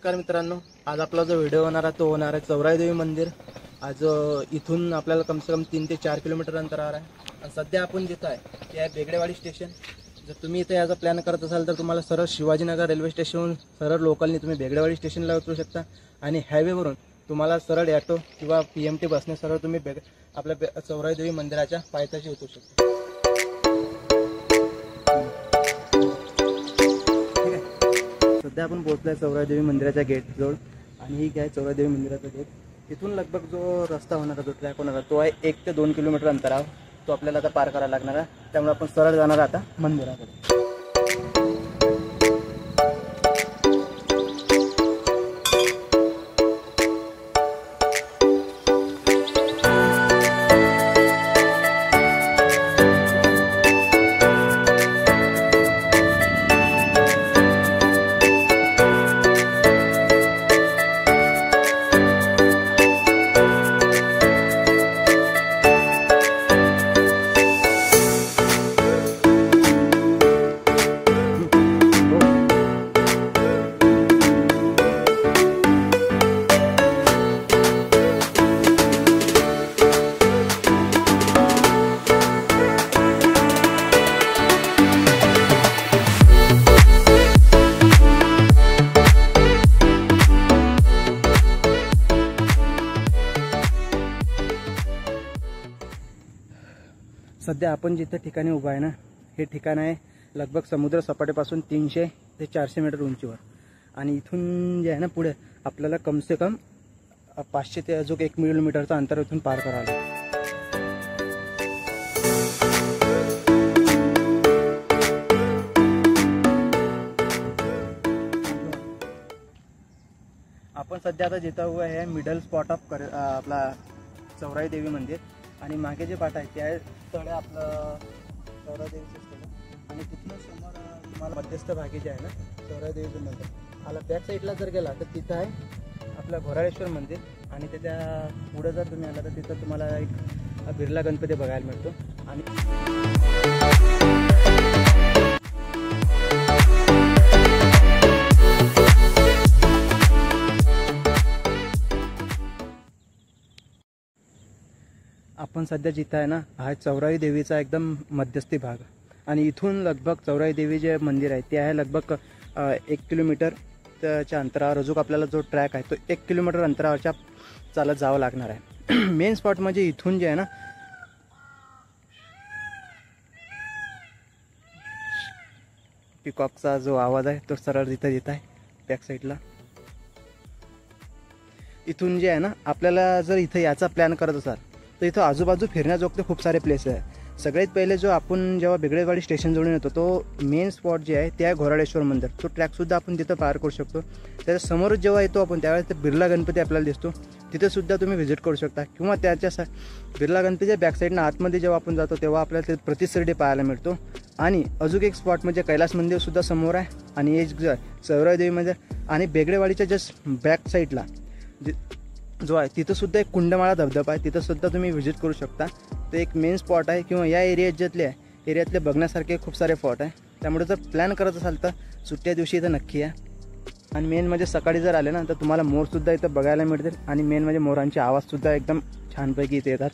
नमस्कार मित्रांनो, आज आपला जो व्हिडिओ होणार आहे तो होणार आहे चौराई देवी मंदिर। आज इथून आपल्याला कम से कम 3 ते 4 किलोमीटर अंतरावर आहे आणि सध्या आपण जिथं आहे ते आहे बेगडेवाडी स्टेशन। जर तुम्ही इथे याचा प्लॅन करत असाल तर तुम्हाला सरळ शिवाजीनगर रेल्वे स्टेशनवरून सरळ लोकलनी तुम्ही बेगडेवाडी स्टेशनला उतरू शकता आणि हायवेवरून तुम्हाला सरळ ऑटो किंवा PMT बसने सरळ तुम्ही आपल्या चौराई देवी मंदिराच्या पायथ्याशी उतरू शकता। सध्या आपण पोहोचलोय चौराई देवी मंदिराच्या गेट जवळ आणि ही काय चौराई देवी मंदिराचा गेट। इथून लगभग जो रस्ता होणार जो ट्रॅक होणार तो आहे 1 ते 2 किलोमीटर अंतरावर, तो आपल्याला आता पार करायला लागणार आहे। त्यामुळे आपण सरळ जाणार आता मंदिराकडे। सध्या आपण जिथे ठिकाणी उभा आहे ना, हे ठिकाण आहे लगभग समुद्र सपाटीपासून 300 ते 400 मीटर उंचीवर आणि इथून जे आहे ना पुढे आपल्याला कम से कम 500 ते अजून 1 किलोमीटरचं अंतर इथून पार करावं लागेल। आपण सध्या आता जिथं उभं आहे मिडल स्पॉट ऑफ आपला चौराई देवी मंदिर आणि मागे जे पाट आहे ते आहे स्थळ आहे आपलं चौराई देवीचं स्थळ आणि तिथून समोर तुम्हाला मध्यस्थ भागी जे आहे ना चौराई देवीचं मंदिर आला बॅक साईडला जर गेला तर तिथं आहे आपलं घोराळेश्वर मंदिर आणि त्याच्या पुढे जर तुम्ही आला तर तिथं तुम्हाला एक बिर्ला गणपती बघायला मिळतो। आणि आपण सध्या जिथं आहे ना हा चौराई देवीचा एकदम मध्यस्थी भाग आणि इथून लगभग चौराई देवी जे मंदिर आहे ते आहे लगभग 1 किलोमीटरच्या अंतरावर। अजून आपल्याला जो ट्रॅक आहे तो 1 किलोमीटर अंतरावरच्या चालत जावं लागणार आहे। मेन स्पॉट म्हणजे इथून जे आहे ना पिकॉकचा जो आवाज आहे तो सरळ तिथं येत आहे बॅक साईडला। इथून जे आहे ना आपल्याला जर इथं याचा प्लॅन करत असाल तर इथं आजूबाजू फिरण्याजोगते खूप सारे प्लेसेस आहे। सगळ्यात पहिले जो आपण जेव्हा बेगडेवाडी स्टेशन जवळ येतो तो मेन स्पॉट जे आहे ते आहे घोराळेश्वर मंदिर। तो ट्रॅकसुद्धा आपण तिथं पार करू शकतो। त्याच्या समोरच जेव्हा येतो आपण त्यावेळेस ते बिर्ला गणपती आपल्याला दिसतो, तिथेसुद्धा तुम्ही व्हिजिट करू शकता किंवा त्याच्या बिर्ला गणपतीच्या बॅकसाईडनं आतमध्ये जेव्हा आपण जातो तेव्हा आपल्याला ते प्रतिसरडी पाहायला मिळतो। आणि अजून एक स्पॉट म्हणजे कैलास मंदिरसुद्धा समोर आहे आणि एक चौराई देवी मंदिर आणि बेगडेवाडीच्या जस्ट बॅक साईडला जो आहे तिथंसुद्धा एक कुंडमाळा धबधबा आहे, तिथंसुद्धा तुम्ही व्हिजिट करू शकता। ते एक मेन स्पॉट आहे किंवा या एरियातले बघण्यासारखे खूप सारे स्पॉट आहे। त्यामुळे जर प्लॅन करत असाल तर सुट्ट्या दिवशी इथं नक्की या। आणि मेन म्हणजे सकाळी जर आले ना तर तुम्हाला मोरसुद्धा इथं बघायला मिळतील आणि मेन म्हणजे मोरांचे आवाजसुद्धा एकदम छानपैकी इथे येतात।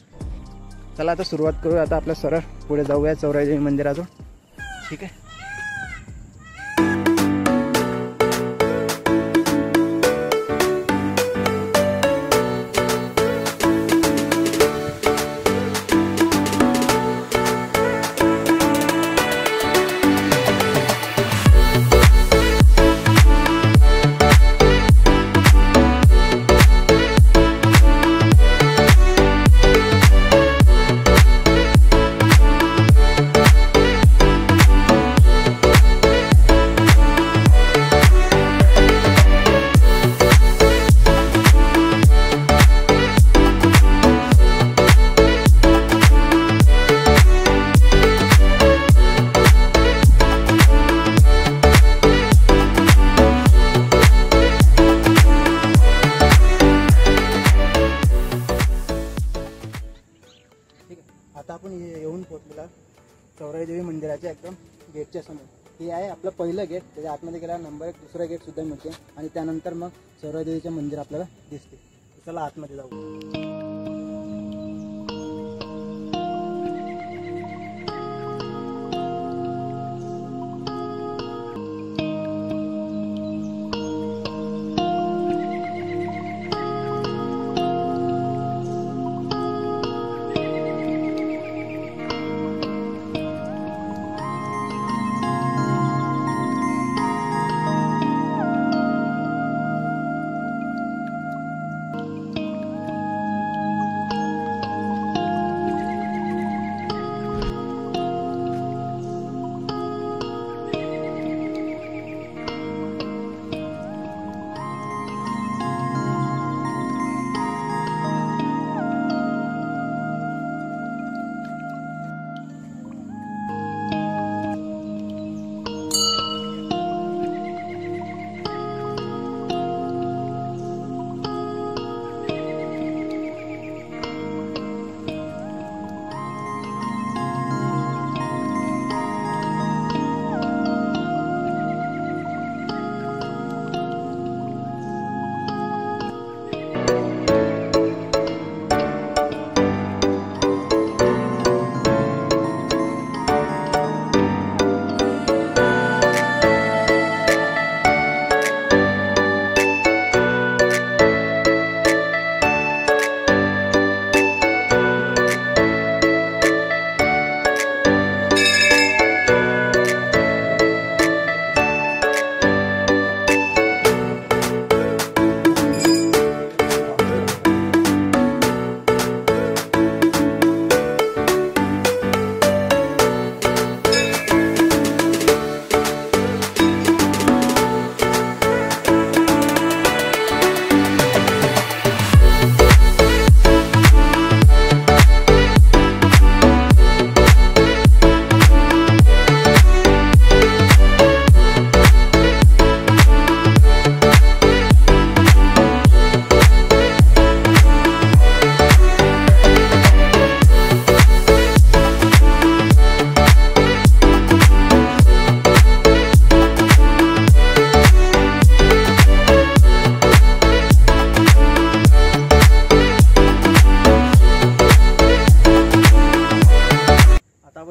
चला आता सुरुवात करूया, आता आपल्या सरळ पुढे जाऊया चौराई देवी मंदिराजवळ, ठीक आहे। आता आपण येऊन पोहोचलेला चौराई देवी मंदिराच्या एकदम गेटच्या समोर। हे आहे आपलं पहिलं गेट. त्याच्या आतमध्ये गेला नंबर 1 दुसरा गेट सुद्धा मिळते आणि त्यानंतर मग सौरादेवीचे मंदिर आपल्याला दिसते. चला आतमध्ये जाऊ.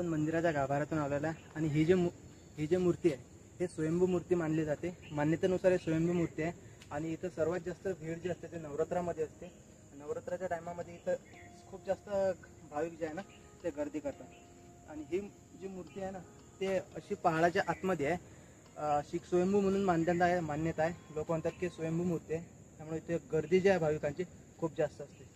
मंदिराच्या गाभाऱ्यातून आलेला आहे आणि ही जी मूर्ती आहे हे स्वयंभू मूर्ती मानली जाते. मान्यतेनुसार हे स्वयंभू मूर्ती आहे आणि इथं सर्वात जास्त भीड जी असते ते नवरात्रामध्ये असते. नवरात्राच्या टायमामध्ये इथं खूप जास्त भाविक जे आहे ना ते गर्दी करतात आणि ही जी मूर्ती आहे ना ते अशी पहाडाच्या आतमध्ये आहे. अशी स्वयंभू म्हणून मान्यता आहे. लोक म्हणतात की स्वयंभू मूर्ती आहे, त्यामुळे इथे गर्दी जी आहे भाविकांची खूप जास्त असते.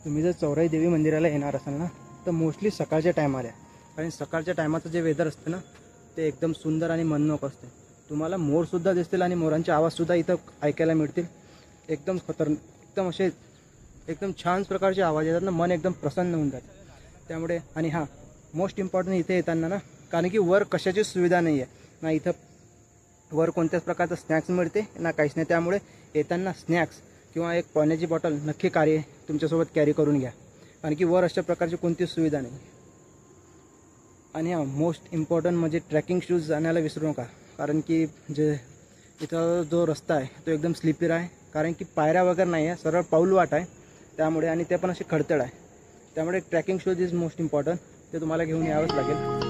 तुम्ही जर चौराई देवी मंदिराला येणार असाल ना तर मोस्टली सकाळच्या टायमाला, कारण सकाळच्या टायमाचं जे वेदर असतं ना ते एकदम सुंदर आणि मनमोहक असते. तुम्हाला मोरसुद्धा दिसतील आणि मोरांचे आवाजसुद्धा इथं ऐकायला मिळतील. एकदम एकदम असे एकदम छान प्रकारचे आवाज येतात ना, मन एकदम प्रसन्न होऊन जातं. त्यामुळे आणि हां, मोस्ट इम्पॉर्टंट इथे येताना ना, कारण की वर कशाची सुविधा नाही आहे ना, इथं वर कोणत्याच प्रकारचं स्नॅक्स मिळते ना काहीच नाही. त्यामुळे येताना स्नॅक्स किंवा एक पाण्याची बॉटल नक्की तुमच्यासोबत कॅरी करून घ्या, कारण की वर अशा प्रकारची कोणतीच सुविधा नाही. आणि हां, मोस्ट इम्पॉर्टंट म्हणजे ट्रॅकिंग शूज आणायला विसरू नका, कारण की इथं जो रस्ता आहे तो एकदम स्लिपर आहे, कारण की पायऱ्या वगैरे नाही आहे, सरळ पाऊल वाट आहे त्यामुळे, आणि ते पण असे खडतळ आहे. त्यामुळे trekking shoes is most important, ते तुम्हाला घेऊन यावंच लागेल.